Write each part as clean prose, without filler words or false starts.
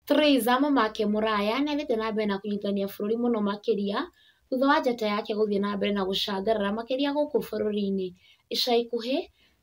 Theresa Mamake Mũraya nĩathiĩte na mbere na kũnyitithania bũrũri mũno makĩria thutha wa njata yake gũthiĩ na mbere na gũcangarara makĩria gũkũ bũrũri-inĩ. Ica ikuhĩ,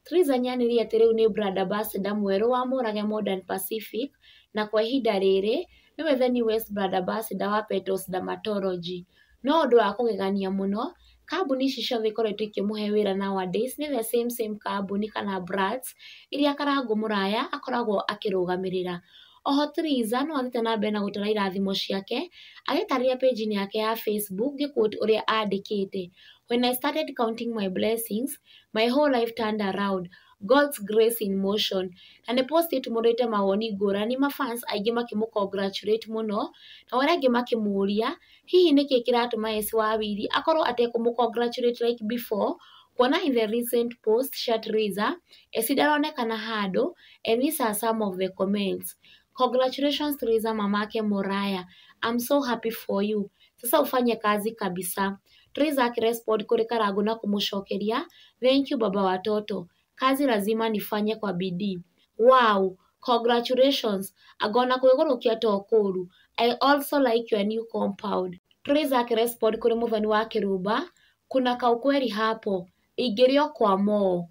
Theresa nĩanĩrĩire atĩ rĩu nĩ brand ambassador mwerũ wa Mũrage Modern Pacific na kwa ihinda rĩrĩ nĩwe the newest brand ambassador wa Petals Dermatology. No ũndũ wa kũgegania mũno, kambuni ici ciothe ikoretwo ikĩmũhe wĩra nowadays nĩ the same kambuni kana brands iria Karangũ Mũraya akoragwo akĩrũgamĩrĩra. Oho Theresa no athiĩte na mbere na gũtara irathimo ciake agĩtarĩria page-inĩ yake ya Facebook ngĩquote ũrĩa andĩkĩte: "When I started counting my blessings, my whole life turned around. God's grace in motion." Na nĩ post ĩtumũrĩte mawoni ngũrani, mafans aingĩ makĩmũ-congratulate mũno na arĩa angĩ makĩmũria hihi nĩkĩĩ kĩratũma Esĩ Wawiri akorwo atekũmũ-congratulate like before, kuona in the recent post cia Theresa Esĩ ndaronekana handũ, and these are some of the comments. "Congratulations Theresa Mamake Mũraya. I'm so happy for you. Sasa ufanye kazi kabisa." Theresa akirespond kuri Karangũ na kumucokeria, "Thank you baba watoto. Kazi lazima nifanye kwa bidii. Wow, congratulations. Agona kwĩgũrũkia to kũũru. I also like your new compound." Theresa akirespond kuri Mũthoni wa Kĩrumba, "Kuna kaukweli hapo. Ingĩrĩo kwa moo."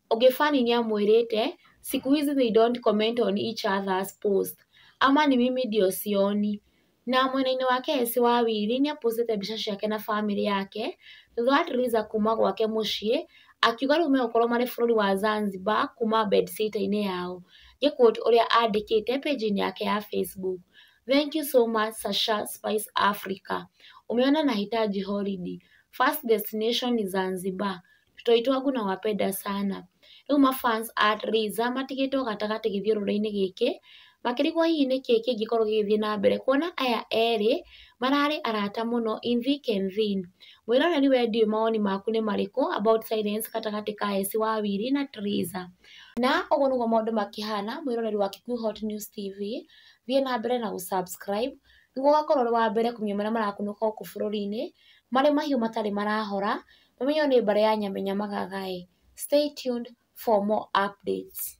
Ogefani nĩamwĩrĩte, "Siku hizi they don't comment on each other's post. Ama ni mimi ndio sioni." Na mwena-inĩ wake Esĩ Wawiri nĩapostĩte mbica ciake na family yake thutha wa Theresa kuma gwake mũciĩ, akiuga rĩu megũkorwo marĩ bũrũri wa Zanzibar kuma bedsitter-inĩ yao. Ngĩquote ũrĩa andĩkĩte page-inĩ yake ya Facebook: "Thank you so much Sasha Spice Africa. Umeona nahitaji holiday. First destination ni Zanzibar. Mtoto wangu nawapenda sana." Rĩu mafans a Theresa matigĩtwo gatagatĩ gĩthiũrũrĩ-inĩ gĩkĩ makĩrigwo hihi nĩkĩĩ kĩngĩkorwo gĩgĩthiĩ na mbere, kuona aya erĩ mararĩ arata mũno in thick and thin. Mwĩroreri we ndiũĩ mawoni maku nĩ marĩkũ about silence gatagatĩ ka Esĩ Wawiri na Theresa. Na ũguo nĩguo maũndũ makĩhana, mwĩroreri wa Kikuyu Hot News TV, thiĩ na mbere na gũsubscribe nĩguo ũgakorwo ũrĩ wa mbere kũmenya marĩa marakunũka gũkũ bũrũri-inĩ, marĩ mahiũ matarĩ marahora, mamenywo nĩ mbarĩ ya Nyamenya Magagai. Stay tuned for more updates.